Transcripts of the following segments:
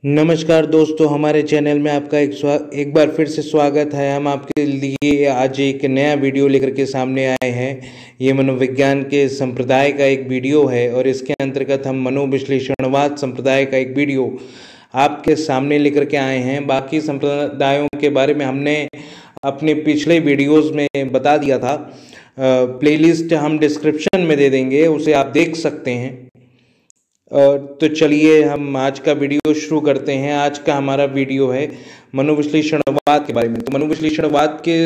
नमस्कार दोस्तों, हमारे चैनल में आपका एक बार फिर से स्वागत है। हम आपके लिए आज एक नया वीडियो लेकर के सामने आए हैं। ये मनोविज्ञान के संप्रदाय का एक वीडियो है और इसके अंतर्गत हम मनोविश्लेषणवाद संप्रदाय का एक वीडियो आपके सामने लेकर के आए हैं। बाकी संप्रदायों के बारे में हमने अपने पिछले वीडियोज़ में बता दिया था। प्लेलिस्ट हम डिस्क्रिप्शन में दे देंगे, उसे आप देख सकते हैं। तो चलिए हम आज का वीडियो शुरू करते हैं। आज का हमारा वीडियो है मनोविश्लेषणवाद के बारे में। तो मनोविश्लेषणवाद के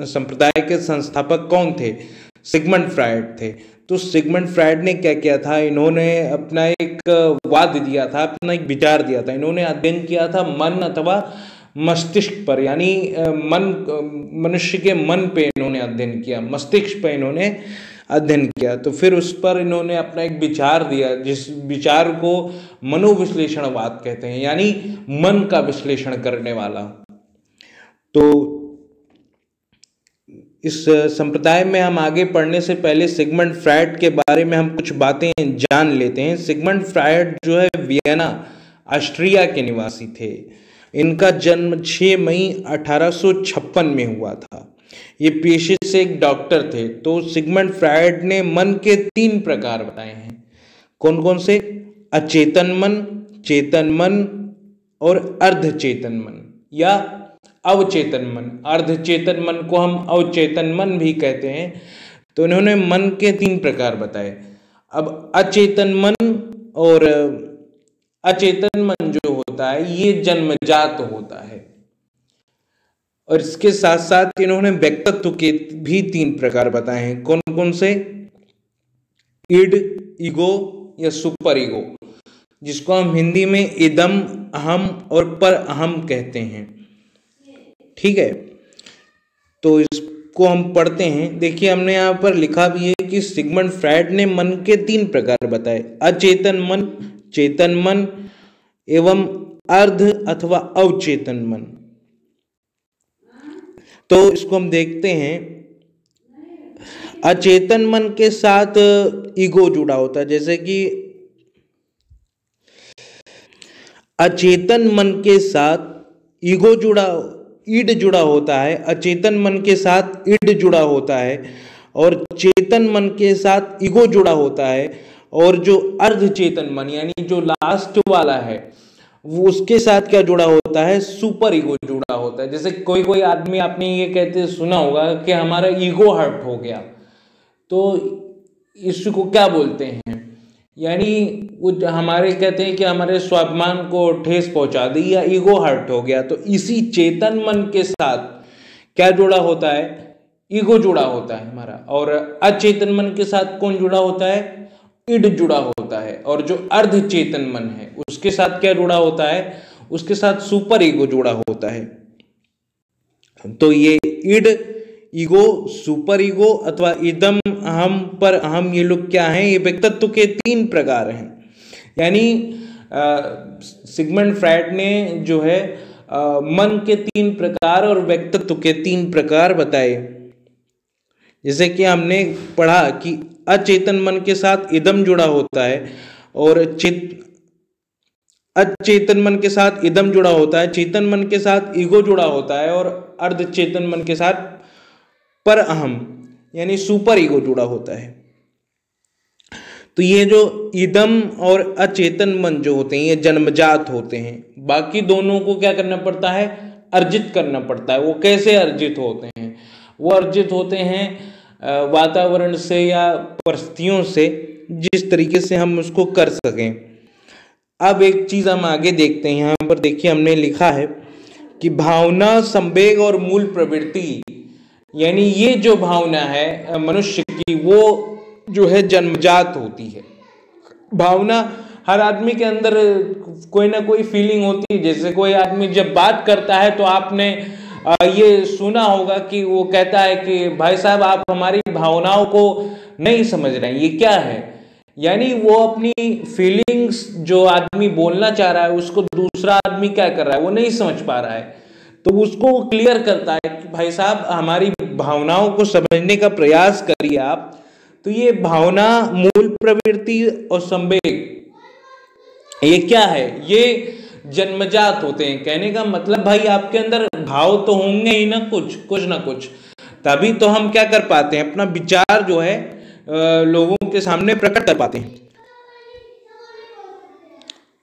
संप्रदाय के संस्थापक कौन थे? सिगमंड फ्रायड थे। तो सिगमंड फ्रायड ने क्या किया था? इन्होंने अपना एक वाद दिया था, अपना एक विचार दिया था। इन्होंने अध्ययन किया था मन अथवा मस्तिष्क पर, यानी मनुष्य के मन पे इन्होंने अध्ययन किया, मस्तिष्क पे इन्होंने अध्ययन किया। तो फिर उस पर इन्होंने अपना एक विचार दिया, जिस विचार को मनोविश्लेषणवाद कहते हैं, यानी मन का विश्लेषण करने वाला। तो इस संप्रदाय में हम आगे पढ़ने से पहले सिगमंड फ्रायड के बारे में हम कुछ बातें जान लेते हैं। सिगमंड फ्रायड जो है वियना, ऑस्ट्रिया के निवासी थे। इनका जन्म 6 मई 1856 में हुआ था। ये पेशे से एक डॉक्टर थे। तो सिगमंड फ्रायड ने मन के 3 प्रकार बताए हैं। कौन कौन से? अचेतन मन, चेतन मन और अर्धचेतन मन या अवचेतन मन। अर्धचेतन मन को हम अवचेतन मन भी कहते हैं। तो इन्होंने मन के 3 प्रकार बताए। अब अचेतन मन जो होता है ये जन्मजात होता है। और इसके साथ साथ इन्होंने व्यक्तित्व के भी 3 प्रकार बताए हैं। कौन कौन से? इड, ईगो या सुपर ईगो, जिसको हम हिंदी में इदम, अहम और पर अहम कहते हैं। ठीक है, तो इसको हम पढ़ते हैं। देखिए, हमने यहाँ पर लिखा भी है कि सिगमंड फ्रायड ने मन के 3 प्रकार बताए: अचेतन मन, चेतन मन एवं अर्ध अथवा अवचेतन मन। तो इसको हम देखते हैं। अचेतन मन के साथ ईगो जुड़ा होता है, जैसे कि अचेतन मन के साथ ईड जुड़ा होता है, अचेतन मन के साथ इड जुड़ा होता है और चेतन मन के साथ ईगो जुड़ा होता है। और जो अर्धचेतन मन यानी जो लास्ट वाला है वो उसके साथ क्या जुड़ा होता है? सुपर ईगो जुड़ा होता है। जैसे कोई आदमी, आपने ये कहते सुना होगा कि हमारा ईगो हर्ट हो गया, तो इसको क्या बोलते हैं? यानी वो हमारे कहते हैं कि हमारे स्वाभिमान को ठेस पहुंचा दी या ईगो हर्ट हो गया। तो इसी चेतन मन के साथ क्या जुड़ा होता है? ईगो जुड़ा होता है हमारा। और अचेतन मन के साथ कौन जुड़ा होता है? इड जुड़ा होता है। और जो अर्धचेतन मन है उसके साथ क्या जुड़ा होता है? उसके साथ सुपर ईगो जुड़ा होता है। तो ये इड, ईगो, सुपर ईगो अथवा इदम, अहम, पर अहम, ये लोग क्या हैं? ये व्यक्तित्व के 3 प्रकार हैं। यानी सिगमंड फ्रायड ने जो है मन के 3 प्रकार और व्यक्तित्व के 3 प्रकार बताए। जैसे कि हमने पढ़ा कि अचेतन मन के साथ इदम जुड़ा होता है और अचेतन मन के साथ इदम जुड़ा होता है, चेतन मन के साथ ईगो जुड़ा होता है और अर्धचेतन मन के साथ पर अहम यानी सुपर ईगो जुड़ा होता है। तो ये जो इदम और अचेतन मन जो होते हैं ये जन्मजात होते हैं। बाकी दोनों को क्या करना पड़ता है? अर्जित करना पड़ता है। वो कैसे अर्जित होते हैं? वो अर्जित होते हैं वातावरण से या परिस्थितियों से, जिस तरीके से हम उसको कर सकें। अब एक चीज हम आगे देखते हैं। यहाँ पर देखिए, हमने लिखा है कि भावना, संवेग और मूल प्रवृत्ति, यानी ये जो भावना है मनुष्य की, वो जो है जन्मजात होती है। भावना हर आदमी के अंदर कोई ना कोई फीलिंग होती है। जैसे कोई आदमी जब बात करता है तो आपने ये सुना होगा कि वो कहता है कि भाई साहब आप हमारी भावनाओं को नहीं समझ रहे हैं, ये क्या है? यानी वो अपनी फीलिंग्स जो आदमी बोलना चाह रहा है उसको दूसरा आदमी क्या कर रहा है वो नहीं समझ पा रहा है। तो उसको क्लियर करता है कि भाई साहब हमारी भावनाओं को समझने का प्रयास करिए आप। तो ये भावना, मूल प्रवृत्ति और संवेग, ये क्या है? ये जन्मजात होते हैं। कहने का मतलब भाई आपके अंदर भाव तो होंगे ही ना, कुछ ना कुछ, तभी तो हम क्या कर पाते हैं, अपना विचार जो है लोगों के सामने प्रकट कर पाते हैं।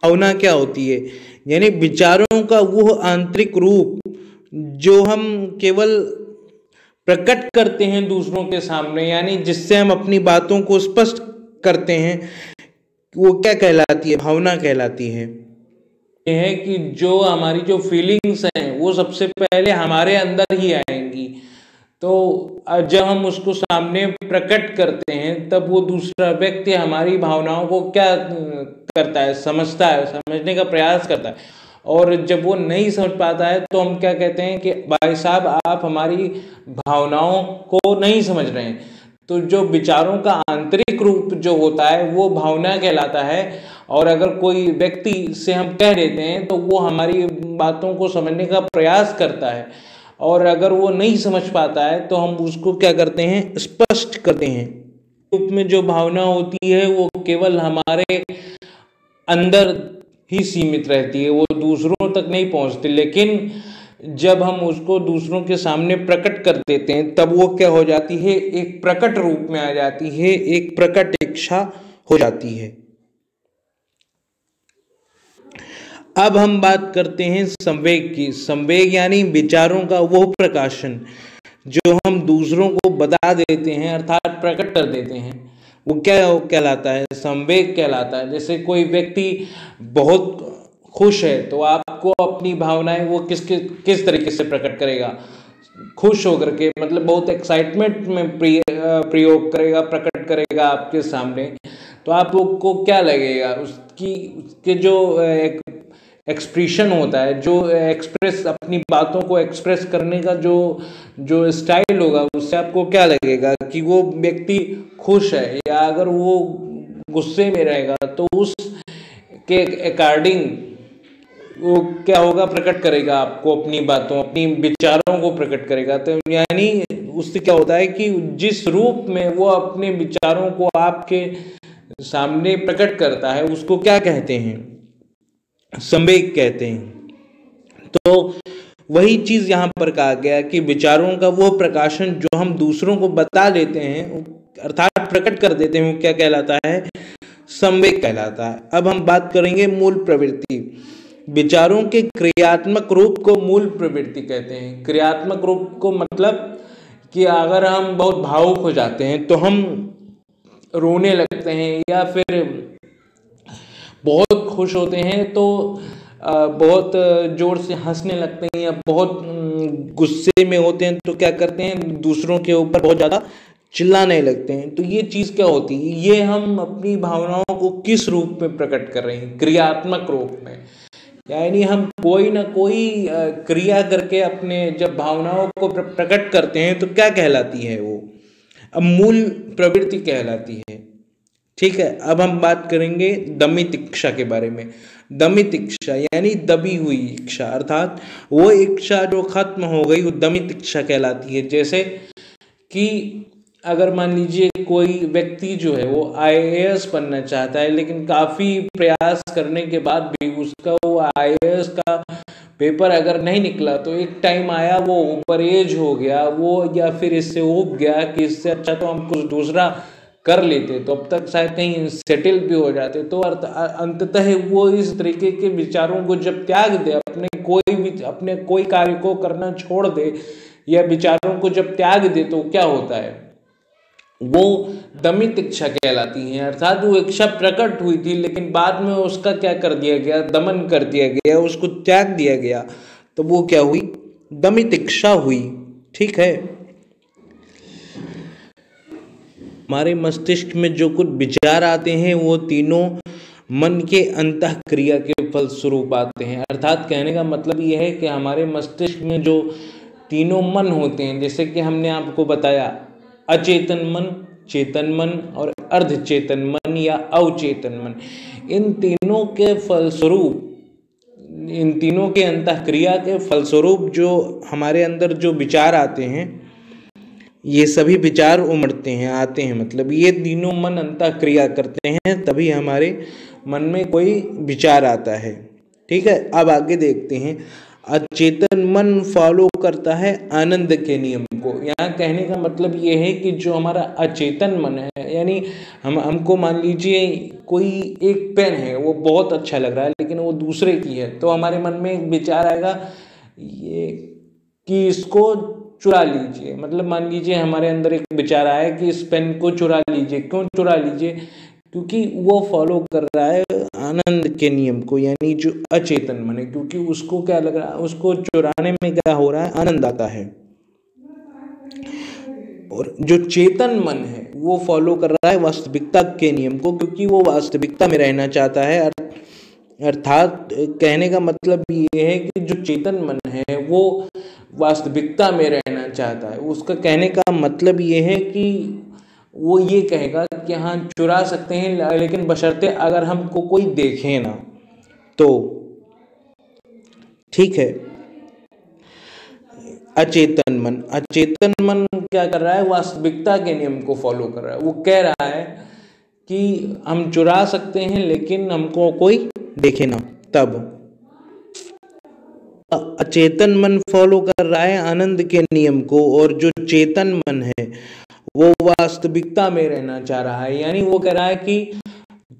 भावना क्या होती है, यानी विचारों का वो आंतरिक रूप जो हम केवल प्रकट करते हैं दूसरों के सामने, यानी जिससे हम अपनी बातों को स्पष्ट करते हैं, वो क्या कहलाती है, भावना कहलाती है। यह है कि जो हमारी जो फीलिंग्स हैं वो सबसे पहले हमारे अंदर ही आएंगी, तो जब हम उसको सामने प्रकट करते हैं तब वो दूसरा व्यक्ति हमारी भावनाओं को क्या करता है, समझता है, समझने का प्रयास करता है। और जब वो नहीं समझ पाता है तो हम क्या कहते हैं कि भाई साहब आप हमारी भावनाओं को नहीं समझ रहे हैं। तो जो विचारों का आंतरिक रूप जो होता है वो भावना कहलाता है। और अगर कोई व्यक्ति से हम कह देते हैं तो वो हमारी बातों को समझने का प्रयास करता है, और अगर वो नहीं समझ पाता है तो हम उसको क्या करते हैं, स्पष्ट करते हैं। रूप में जो भावना होती है वो केवल हमारे अंदर ही सीमित रहती है, वो दूसरों तक नहीं पहुंचती। लेकिन जब हम उसको दूसरों के सामने प्रकट कर देते हैं तब वो क्या हो जाती है, एक प्रकट रूप में आ जाती है, एक प्रकट इच्छा हो जाती है। अब हम बात करते हैं संवेग की। संवेग यानी विचारों का वो प्रकाशन जो हम दूसरों को बता देते हैं, अर्थात प्रकट कर देते हैं, वो क्या कहलाता है, संवेग कहलाता है। जैसे कोई व्यक्ति बहुत खुश है तो आपको अपनी भावनाएं वो किस तरीके से प्रकट करेगा, खुश होकर के, मतलब बहुत एक्साइटमेंट में प्रयोग करेगा, प्रकट करेगा आपके सामने, तो आपको क्या लगेगा, उसके जो एक्सप्रेशन होता है, जो एक्सप्रेस अपनी बातों को एक्सप्रेस करने का जो स्टाइल होगा, उससे आपको क्या लगेगा कि वो व्यक्ति खुश है, या अगर वो गुस्से में रहेगा तो उस के अकॉर्डिंग वो क्या होगा, प्रकट करेगा आपको अपनी बातों, अपनी विचारों को प्रकट करेगा। तो यानी उससे क्या होता है कि जिस रूप में वो अपने विचारों को आपके सामने प्रकट करता है उसको क्या कहते हैं, संवेग कहते हैं। तो वही चीज यहाँ पर कहा गया कि विचारों का वो प्रकाशन जो हम दूसरों को बता देते हैं, अर्थात प्रकट कर देते हैं, वो क्या कहलाता है, संवेग कहलाता है। अब हम बात करेंगे मूल प्रवृत्ति। विचारों के क्रियात्मक रूप को मूल प्रवृत्ति कहते हैं। क्रियात्मक रूप को मतलब कि अगर हम बहुत भावुक हो जाते हैं तो हम रोने लगते हैं, या फिर बहुत खुश होते हैं तो बहुत जोर से हंसने लगते हैं, या बहुत गुस्से में होते हैं तो क्या करते हैं, दूसरों के ऊपर बहुत ज़्यादा चिल्लाने लगते हैं। तो ये चीज़ क्या होती है, ये हम अपनी भावनाओं को किस रूप में प्रकट कर रहे हैं, क्रियात्मक रूप में। यानी हम कोई ना कोई क्रिया करके अपने जब भावनाओं को प्रकट करते हैं तो क्या कहलाती है वो, अब मूल प्रवृत्ति कहलाती है। ठीक है, अब हम बात करेंगे दमित इच्छा के बारे में। दमित इच्छा यानी दबी हुई इच्छा, अर्थात वो इच्छा जो खत्म हो गई वो दमित इच्छा कहलाती है। जैसे कि अगर मान लीजिए कोई व्यक्ति जो है वो IAS बनना चाहता है, लेकिन काफ़ी प्रयास करने के बाद भी उसका वो IAS का पेपर अगर नहीं निकला, तो एक टाइम आया वो ओवर एज हो गया वो, या फिर इससे ऊब गया कि इससे अच्छा तो हम कुछ दूसरा कर लेते, तो अब तक शायद कहीं सेटल भी हो जाते। तो अंततः वो इस तरीके के विचारों को जब त्याग दे, अपने कोई कार्य को करना छोड़ दे, या विचारों को जब त्याग दे, तो क्या होता है, वो दमित इच्छा कहलाती है। अर्थात वो इच्छा प्रकट हुई थी लेकिन बाद में उसका क्या कर दिया गया, दमन कर दिया गया, उसको त्याग दिया गया, तो वो क्या हुई, दमित इच्छा हुई। ठीक है, हमारे मस्तिष्क में जो कुछ विचार आते हैं वो तीनों मन के अंतःक्रिया के फलस्वरूप आते हैं। अर्थात कहने का मतलब यह है कि हमारे मस्तिष्क में जो तीनों मन होते हैं, जैसे कि हमने आपको बताया अचेतन मन, चेतन मन और अर्धचेतन मन या अवचेतन मन, इन तीनों के फलस्वरूप, इन तीनों के अंतःक्रिया के फलस्वरूप जो हमारे अंदर जो विचार आते हैं, ये सभी विचार उमड़ते हैं, आते हैं, मतलब ये तीनों मन अंतःक्रिया करते हैं तभी हमारे मन में कोई विचार आता है। ठीक है, अब आगे देखते हैं। अचेतन मन फॉलो करता है आनंद के नियम को। यहाँ कहने का मतलब ये है कि जो हमारा अचेतन मन है, यानी हमको मान लीजिए कोई एक पेन है, वो बहुत अच्छा लग रहा है लेकिन वो दूसरे की है, तो हमारे मन में एक विचार आएगा ये कि इसको चुरा लीजिए। मतलब मान लीजिए हमारे अंदर एक विचार आया कि इस पेन को चुरा लीजिए। क्यों चुरा लीजिए? क्योंकि वो फॉलो कर रहा है आनंद के नियम को, यानी जो अचेतन मन है, क्योंकि उसको क्या लग रहा है, उसको चुराने में क्या हो रहा है, आनंद आता है। और जो चेतन मन है वो फॉलो कर रहा है वास्तविकता के नियम को, क्योंकि वो वास्तविकता में रहना चाहता है। अर्थात कहने का मतलब ये है कि जो चेतन मन है वो वास्तविकता में रहना चाहता है। उसका कहने का मतलब ये है कि वो ये कहेगा कि हाँ चुरा सकते हैं, लेकिन बशर्ते अगर हमको कोई देखे ना तो। ठीक है। अचेतन मन क्या कर रहा है, वास्तविकता के नियम को फॉलो कर रहा है। वो कह रहा है कि हम चुरा सकते हैं लेकिन हमको कोई देखे ना तब। अचेतन मन फॉलो कर रहा है आनंद के नियम को, और जो चेतन मन है वो वास्तविकता में रहना चाह रहा है। यानी वो कह रहा है कि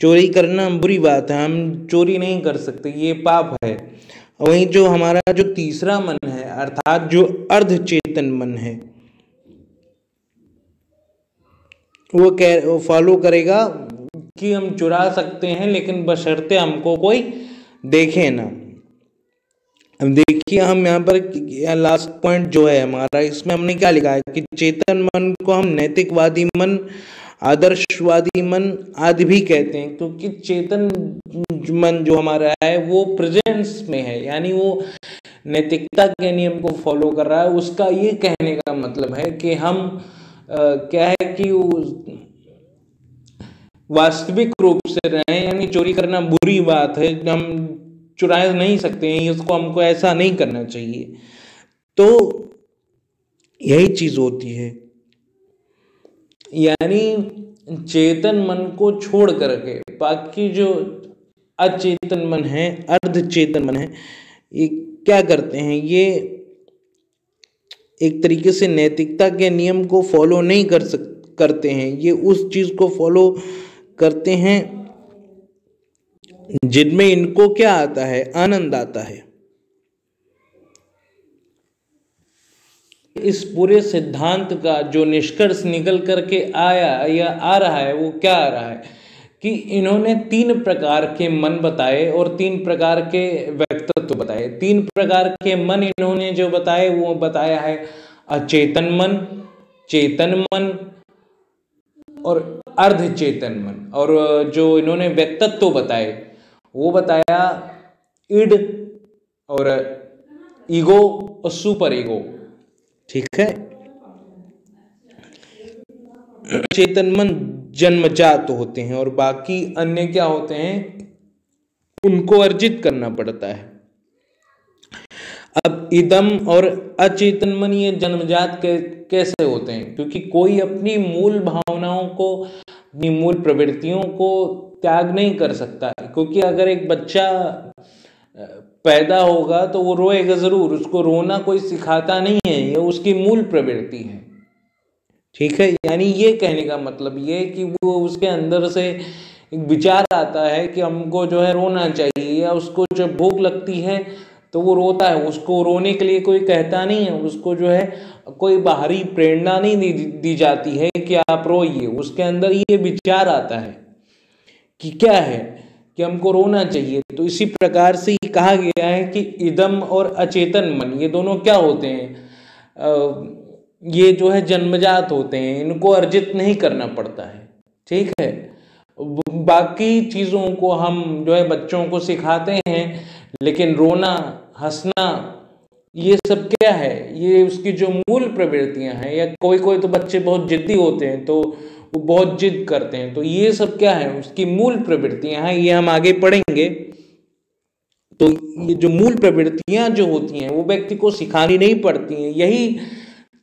चोरी करना बुरी बात है, हम चोरी नहीं कर सकते, ये पाप है। वहीं जो हमारा जो तीसरा मन है, अर्थात जो अर्ध चेतन मन है, वो फॉलो करेगा कि हम चुरा सकते हैं लेकिन बशर्ते हमको कोई देखे ना। अब देखिए हम यहाँ पर लास्ट पॉइंट जो है हमारा, इसमें हमने क्या लिखा है कि चेतन मन को हम नैतिकवादी मन, आदर्शवादी मन आदि भी कहते हैं, क्योंकि चेतन मन जो हमारा है वो प्रेजेंस में है, यानी वो नैतिकता के नियम को फॉलो कर रहा है। उसका ये कहने का मतलब है कि हम क्या है कि वास्तविक रूप से रहें, यानी चोरी करना बुरी बात है, हम चुरा नहीं सकते हैं, इसको हमको ऐसा नहीं करना चाहिए। तो यही चीज होती है, यानी चेतन मन को छोड़ करके बाकी जो अचेतन मन है, अर्धचेतन मन है, ये क्या करते हैं, ये एक तरीके से नैतिकता के नियम को फॉलो नहीं करते हैं। ये उस चीज को फॉलो करते हैं जिनमें इनको क्या आता है, आनंद आता है। इस पूरे सिद्धांत का जो निष्कर्ष निकल करके आया या आ रहा है वो क्या आ रहा है कि इन्होंने 3 प्रकार के मन बताए और 3 प्रकार के व्यक्तित्व बताए। 3 प्रकार के मन इन्होंने जो बताए वो बताया है अचेतन मन, चेतन मन और अर्धचेतन मन। और जो इन्होंने व्यक्तित्व बताए वो बताया इड और ईगो और सुपर ईगो। ठीक है। चेतन मन जन्मजात होते हैं और बाकी अन्य क्या होते हैं, उनको अर्जित करना पड़ता है। अब इदम और अचेतन मन ये जन्मजात कैसे होते हैं? क्योंकि कोई अपनी मूल भावनाओं को, अपनी मूल प्रवृत्तियों को त्याग नहीं कर सकता, क्योंकि अगर एक बच्चा पैदा होगा तो वो रोएगा जरूर, उसको रोना कोई सिखाता नहीं है, ये उसकी मूल प्रवृत्ति है। ठीक है। यानी ये कहने का मतलब ये कि वो उसके अंदर से एक विचार आता है कि हमको जो है रोना चाहिए, या उसको जब भूख लगती है तो वो रोता है। उसको रोने के लिए कोई कहता नहीं है, उसको जो है कोई बाहरी प्रेरणा नहीं दी जाती है कि आप रोइए। उसके अंदर ये विचार आता है कि क्या है कि हमको रोना चाहिए। तो इसी प्रकार से ही कहा गया है कि इदम और अचेतन मन ये दोनों क्या होते हैं, ये जो है जन्मजात होते हैं, इनको अर्जित नहीं करना पड़ता है। ठीक है। बाकी चीज़ों को हम जो है बच्चों को सिखाते हैं, लेकिन रोना, हंसना, ये सब क्या है, ये उसकी जो मूल प्रवृत्तियां हैं। या कोई कोई तो बच्चे बहुत जिद्दी होते हैं तो वो बहुत जिद करते हैं, तो ये सब क्या है, उसकी मूल प्रवृत्तियां हैं। ये हम आगे पढ़ेंगे। तो ये जो मूल प्रवृत्तियां जो होती हैं वो व्यक्ति को सिखानी नहीं पड़ती हैं। यही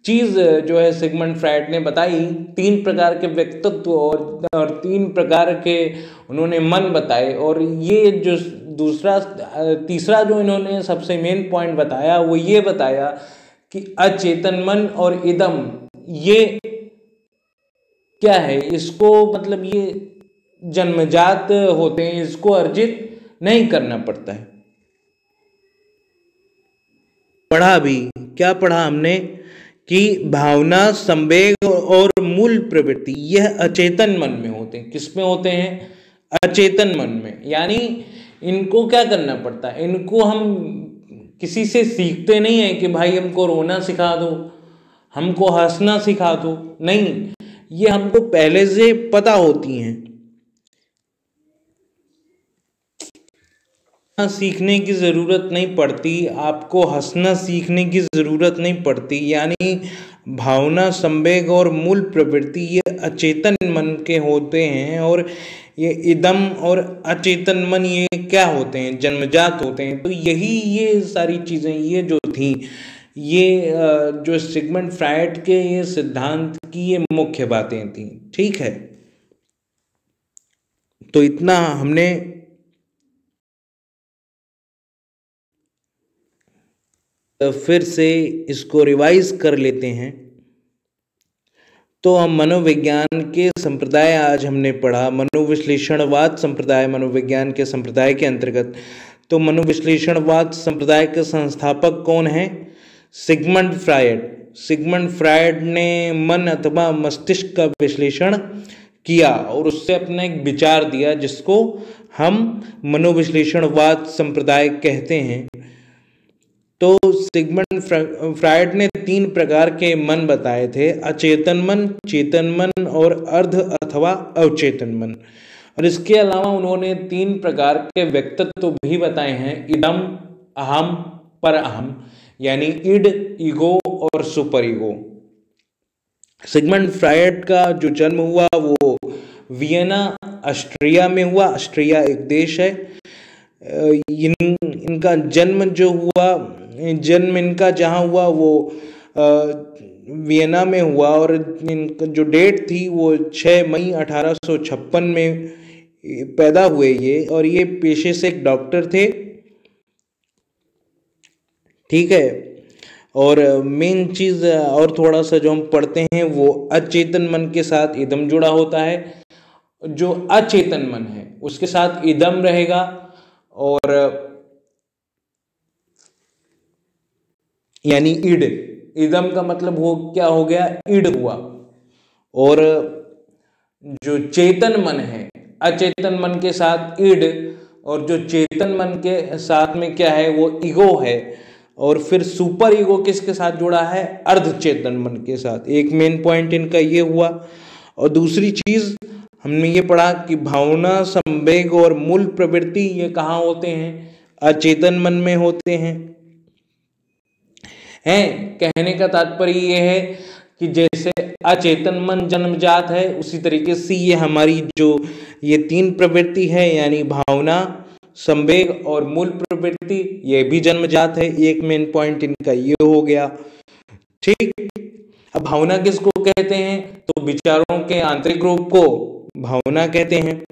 चीज जो है सिगमंड फ्रायड ने बताई। 3 प्रकार के व्यक्तित्व और 3 प्रकार के उन्होंने मन बताए। और ये जो तीसरा जो इन्होंने सबसे मेन पॉइंट बताया वो ये बताया कि अचेतन मन और इदम ये क्या है, इसको मतलब ये जन्मजात होते हैं, इसको अर्जित नहीं करना पड़ता है। पढ़ा भी क्या पढ़ा हमने कि भावना, संवेग और मूल प्रवृत्ति यह अचेतन मन में होते हैं। किस में होते हैं? अचेतन मन में। यानी इनको क्या करना पड़ता है, इनको हम किसी से सीखते नहीं है कि भाई हमको रोना सिखा दो, हमको हंसना सिखा दो, नहीं, ये हमको पहले से पता होती हैं। सीखने की जरूरत नहीं पड़ती, आपको हंसना सीखने की जरूरत नहीं पड़ती। यानी भावना, संवेग और मूल प्रवृत्ति ये अचेतन मन के होते हैं, और ये इदम और अचेतन मन ये क्या होते हैं? जन्मजात होते हैं। तो यही ये सारी चीजें ये जो थी, ये जो सिगमंड फ्रायड के ये सिद्धांत की ये मुख्य बातें थी। ठीक है, तो इतना हमने फिर से इसको रिवाइज कर लेते हैं। तो हम मनोविज्ञान के संप्रदाय आज हमने पढ़ा, मनोविश्लेषणवाद संप्रदाय मनोविज्ञान के संप्रदाय के अंतर्गत। तो मनोविश्लेषणवाद संप्रदाय के संस्थापक कौन है? Sigmund Freud. सिगमंड फ्रायड ने मन अथवा मस्तिष्क का विश्लेषण किया और उससे अपना एक विचार दिया जिसको हम मनोविश्लेषणवाद संप्रदाय कहते हैं। तो सिगमंड फ्रायड ने 3 प्रकार के मन बताए थे, अचेतन मन, चेतन मन और अर्ध अथवा अवचेतन मन। और इसके अलावा उन्होंने 3 प्रकार के व्यक्तित्व भी बताए हैं, इदम, अहम, पर अहम, यानी इड, ईगो और सुपर ईगो। सिगमंड फ्रायड का जो जन्म हुआ वो वियना ऑस्ट्रिया में हुआ। ऑस्ट्रिया एक देश है। इनका जन्म जो हुआ, जन्म इनका जहाँ हुआ वो वियना में हुआ, और इनका जो डेट थी वो 6 मई 1856 में पैदा हुए ये, और ये पेशे से एक डॉक्टर थे। ठीक है, और मेन चीज और थोड़ा सा जो हम पढ़ते हैं वो अचेतन मन के साथ इदम जुड़ा होता है। जो अचेतन मन है उसके साथ इदम रहेगा, और यानी इड, इदम का मतलब वो क्या हो गया? इड हुआ। और जो चेतन मन है, अचेतन मन के साथ इड, और जो चेतन मन के साथ में क्या है? वो ईगो है। और फिर सुपर ईगो किसके साथ जुड़ा है? अर्धचेतन मन के साथ। एक मेन पॉइंट इनका ये हुआ। और दूसरी चीज हमने ये पढ़ा कि भावना, संवेग और मूल प्रवृत्ति ये कहाँ होते हैं? अचेतन मन में होते हैं। कहने का तात्पर्य ये है कि जैसे अचेतन मन जन्मजात है, उसी तरीके से ये हमारी जो ये 3 प्रवृत्ति है, यानी भावना, संवेग और मूल प्रवृत्ति, ये भी जन्मजात है। एक मेन पॉइंट इनका ये हो गया। ठीक, अब भावना किसको कहते हैं? तो विचारों के आंतरिक रूप को भावना कहते हैं।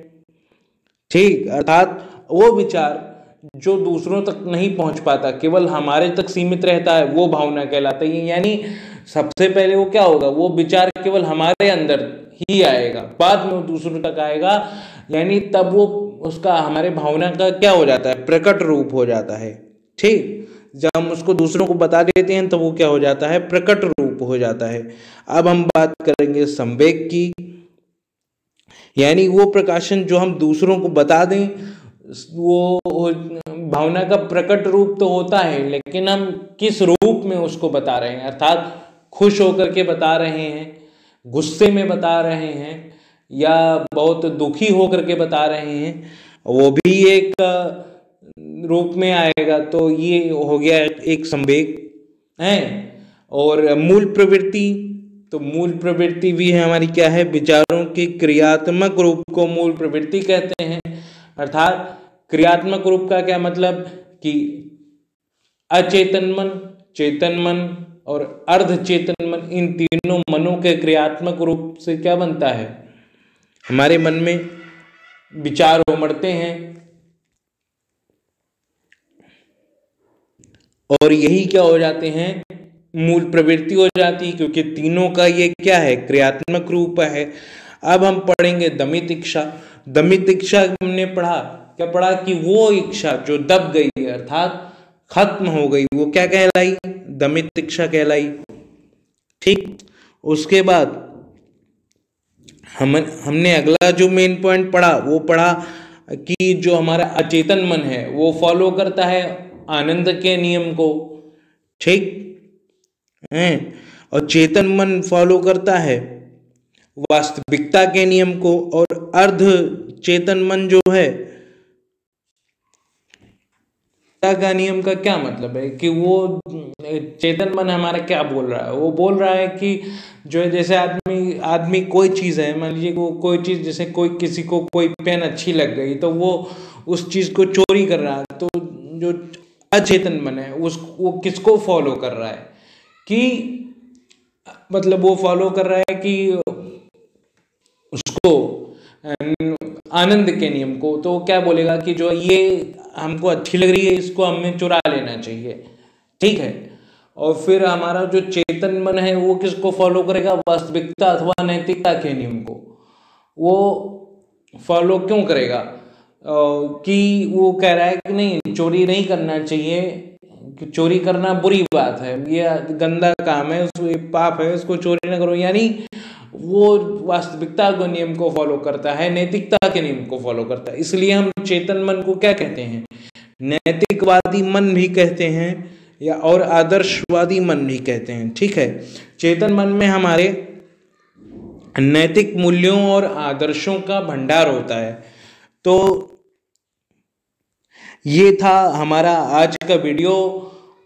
ठीक, अर्थात वो विचार जो दूसरों तक नहीं पहुंच पाता, केवल हमारे तक सीमित रहता है, वो भावना कहलाता है। यानी सबसे पहले वो क्या होगा? वो विचार केवल हमारे अंदर ही आएगा, बाद में वो दूसरों तक आएगा, यानी तब वो उसका, हमारे भावना का क्या हो जाता है? प्रकट रूप हो जाता है। ठीक, जब हम उसको दूसरों को बता देते हैं तो वो क्या हो जाता है? प्रकट रूप हो जाता है। अब हम बात करेंगे संवेग की, यानी वो प्रकाशन जो हम दूसरों को बता दें, वो भावना का प्रकट रूप तो होता है, लेकिन हम किस रूप में उसको बता रहे हैं, अर्थात खुश होकर के बता रहे हैं, गुस्से में बता रहे हैं, या बहुत दुखी होकर के बता रहे हैं, वो भी एक रूप में आएगा। तो ये हो गया एक संवेग है। और मूल प्रवृत्ति, तो मूल प्रवृत्ति भी है हमारी क्या है? विचारों के क्रियात्मक रूप को मूल प्रवृत्ति कहते हैं। अर्थात क्रियात्मक रूप का क्या मतलब कि अचेतन मन, चेतन मन और अर्धचेतन मन, इन तीनों मनों के क्रियात्मक रूप से क्या बनता है? हमारे मन में विचार उमड़ते हैं। और यही क्या हो जाते हैं, मूल प्रवृत्ति हो जाती है, क्योंकि तीनों का ये क्या है, क्रियात्मक रूप है। अब हम पढ़ेंगे दमित इच्छा। दमित इच्छा हमने पढ़ा, क्या पढ़ा कि वो इच्छा जो दब गई अर्थात खत्म हो गई, वो क्या कहलाई, दमित इच्छा कहलाई। ठीक, उसके बाद हमने अगला जो मेन पॉइंट पढ़ा वो पढ़ा कि जो हमारा अचेतन मन है वो फॉलो करता है आनंद के नियम को। ठीक है, और चेतन मन फॉलो करता है वास्तविकता के नियम को, और अर्ध चेतन मन जो है, का नियम का क्या मतलब है कि वो चेतन मन हमारा क्या बोल रहा है, वो बोल रहा है कि जो है जैसे आदमी कोई चीज़ है, मान लीजिए वो कोई चीज़, जैसे कोई किसी को कोई पेन अच्छी लग गई तो वो उस चीज़ को चोरी कर रहा है, तो जो अचेतन मन है वो किसको फॉलो कर रहा है, कि मतलब वो फॉलो कर रहा है कि उसको आनंद के नियम को। तो क्या बोलेगा कि जो ये हमको अच्छी लग रही है इसको हमें चुरा लेना चाहिए। ठीक है, और फिर हमारा जो चेतन मन है वो किसको फॉलो करेगा, वास्तविकता अथवा नैतिकता के नियम को वो फॉलो क्यों करेगा, कि वो कह रहा है कि नहीं, चोरी नहीं करना चाहिए, कि चोरी करना बुरी बात है, ये गंदा काम है, उसको पाप है, उसको चोरी ना करो। यानी वो वास्तविकता के नियम को फॉलो करता है, नैतिकता के नियम को फॉलो करता है। इसलिए हम चेतन मन को क्या कहते हैं, नैतिकवादी मन भी कहते हैं, या और आदर्शवादी मन भी कहते हैं। ठीक है, चेतन मन में हमारे नैतिक मूल्यों और आदर्शों का भंडार होता है। तो ये था हमारा आज का वीडियो।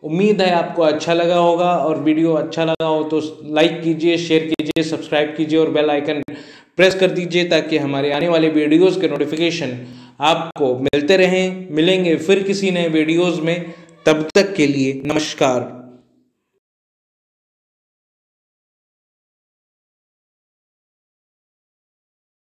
उम्मीद है आपको अच्छा लगा होगा, और वीडियो अच्छा लगा हो तो लाइक कीजिए, शेयर कीजिए, सब्सक्राइब कीजिए और बेल आइकन प्रेस कर दीजिए, ताकि हमारे आने वाले वीडियोस के नोटिफिकेशन आपको मिलते रहें। मिलेंगे फिर किसी नए वीडियोस में, तब तक के लिए नमस्कार।